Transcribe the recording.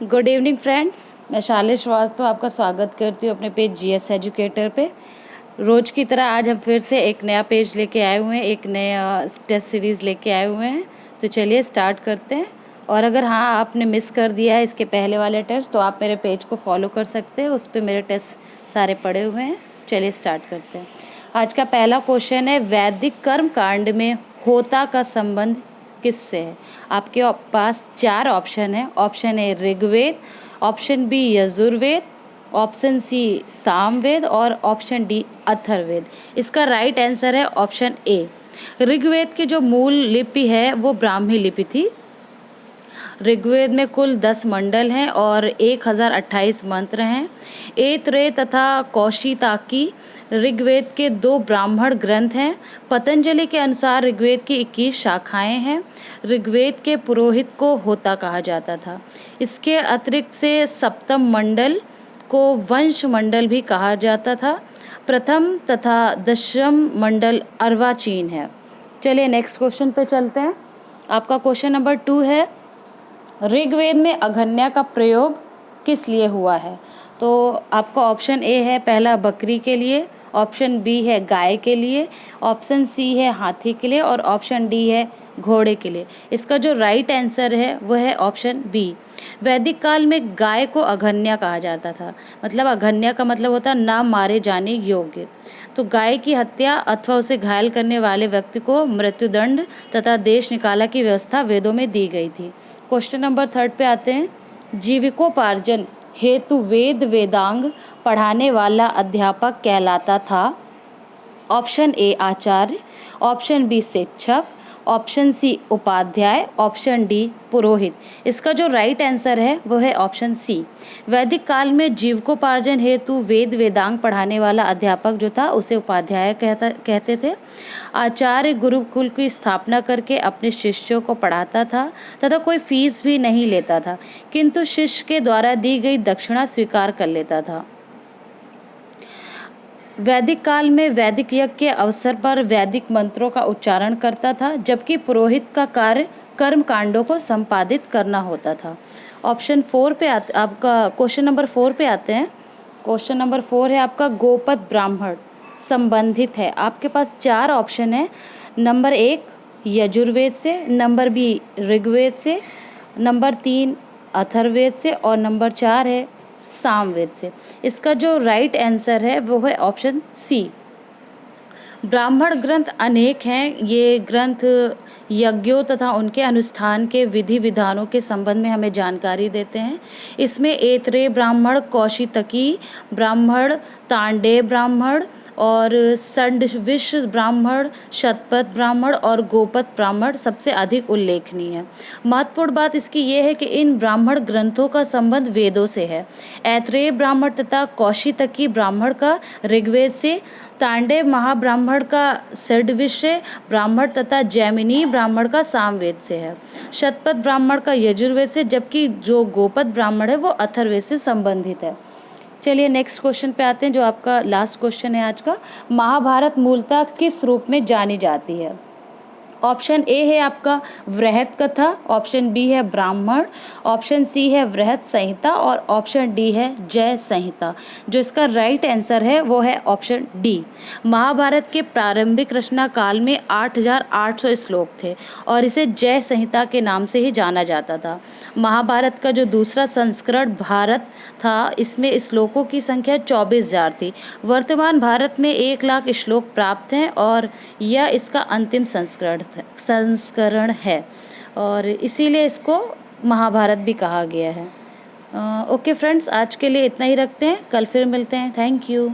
Good evening friends, मैं शालिनी श्रीवास्तव आपका स्वागत करती हूँ अपने पेज जीएस एजुकेटर पे। रोज़ की तरह आज हम फिर से एक नया पेज लेके आए हुए हैं, एक नया टेस्ट सीरीज़ लेके आए हुए हैं। तो चलिए स्टार्ट करते हैं। और अगर हाँ आपने मिस कर दिया है इसके पहले वाले टेस्ट तो आप मेरे पेज को फॉलो कर सकते हैं, उस पर मेरे टेस्ट सारे पड़े हुए हैं। चलिए स्टार्ट करते हैं। आज का पहला क्वेश्चन है, वैदिक कर्म कांड में होता का संबंध किससे है? आपके पास 4 ऑप्शन है। Option A Rigveda, option B Yajurveda, option C Samaveda और ऑप्शन डी अथर्ववेद। इसका राइट आंसर है ऑप्शन ए। ऋग्वेद की जो मूल लिपि है वो ब्राह्मी लिपि थी। ऋग्वेद में कुल 10 मंडल हैं और 1028 मंत्र हैं। ऐतरेय तथा कौशिताकी ऋग्वेद के 2 ब्राह्मण ग्रंथ हैं। पतंजलि के अनुसार ऋग्वेद की 21 शाखाएं हैं। ऋग्वेद के पुरोहित को होता कहा जाता था। इसके अतिरिक्त से सप्तम मंडल को वंश मंडल भी कहा जाता था। प्रथम तथा दशम मंडल अर्वाचीन है। चलिए नेक्स्ट क्वेश्चन पे चलते हैं। आपका क्वेश्चन नंबर 2 है, ऋग्वेद में अघन्या का प्रयोग किस लिए हुआ है? तो आपका ऑप्शन ए है पहला बकरी के लिए, ऑप्शन बी है गाय के लिए, ऑप्शन सी है हाथी के लिए और ऑप्शन डी है घोड़े के लिए। इसका जो राइट आंसर है वो है ऑप्शन बी। वैदिक काल में गाय को अघन्या कहा जाता था। मतलब अघन्या का मतलब होता है ना मारे जाने योग्य। तो गाय की हत्या अथवा उसे घायल करने वाले व्यक्ति को मृत्युदंड तथा देश निकाला की व्यवस्था वेदों में दी गई थी। क्वेश्चन नंबर 3 पे आते हैं। जीविकोपार्जन हेतु वेद वेदांग पढ़ाने वाला अध्यापक कहलाता था। ऑप्शन ए आचार्य, ऑप्शन बी शिक्षक, ऑप्शन सी उपाध्याय, ऑप्शन डी पुरोहित। इसका जो राइट आंसर है वो है ऑप्शन सी। वैदिक काल में जीविकोपार्जन हेतु वेद वेदांग पढ़ाने वाला अध्यापक जो था उसे उपाध्याय कहते थे। आचार्य गुरुकुल की स्थापना करके अपने शिष्यों को पढ़ाता था तथा कोई फीस भी नहीं लेता था, किंतु शिष्य के द्वारा दी गई दक्षिणा स्वीकार कर लेता था। वैदिक काल में वैदिक यज्ञ के अवसर पर वैदिक मंत्रों का उच्चारण करता था, जबकि पुरोहित का कार्य कर्म कांडों को संपादित करना होता था। ऑप्शन 4 पे आपका क्वेश्चन नंबर 4 पे आते हैं। क्वेश्चन नंबर 4 है आपका, गोपद ब्राह्मण संबंधित है। आपके पास 4 ऑप्शन है। नंबर 1 यजुर्वेद से, नंबर बी ऋग्वेद से, नंबर 3 अथर्ववेद से और नंबर 4 है सामवेद से। इसका जो राइट आंसर है वो है ऑप्शन सी। ब्राह्मण ग्रंथ अनेक हैं। ये ग्रंथ यज्ञों तथा उनके अनुष्ठान के विधि विधानों के संबंध में हमें जानकारी देते हैं। इसमें ऐतरेय ब्राह्मण, कौशितकी ब्राह्मण, तांडेय ब्राह्मण और षड्विश ब्राह्मण, शतपथ ब्राह्मण और गोपथ ब्राह्मण सबसे अधिक उल्लेखनीय है। महत्वपूर्ण बात इसकी ये है कि इन ब्राह्मण ग्रंथों का संबंध वेदों से है। ऐतरेय ब्राह्मण तथा कौशितकी ब्राह्मण का ऋग्वेद से, तांडेय महाब्राह्मण का षड्विश ब्राह्मण तथा जैमिनी ब्राह्मण का सामवेद से है। शतपथ ब्राह्मण का यजुर्वेद से, जबकि जो गोपथ ब्राह्मण है वो अथर्ववेद से संबंधित है। चलिए नेक्स्ट क्वेश्चन पे आते हैं, जो आपका लास्ट क्वेश्चन है आज का। महाभारत मूलतः किस रूप में जानी जाती है? ऑप्शन ए है आपका वृहत कथा, ऑप्शन बी है ब्राह्मण, ऑप्शन सी है वृहत संहिता और ऑप्शन डी है जय संहिता। जो इसका राइट आंसर है वो है ऑप्शन डी। महाभारत के प्रारंभिक रचना काल में 8800 श्लोक थे और इसे जय संहिता के नाम से ही जाना जाता था। महाभारत का जो दूसरा संस्करण भारत था, इसमें श्लोकों की संख्या 24,000 थी। वर्तमान भारत में 1 लाख श्लोक प्राप्त हैं और यह इसका अंतिम संस्करण है और इसीलिए इसको महाभारत भी कहा गया है। ओके फ्रेंड्स, आज के लिए इतना ही रखते हैं, कल फिर मिलते हैं। Thank you.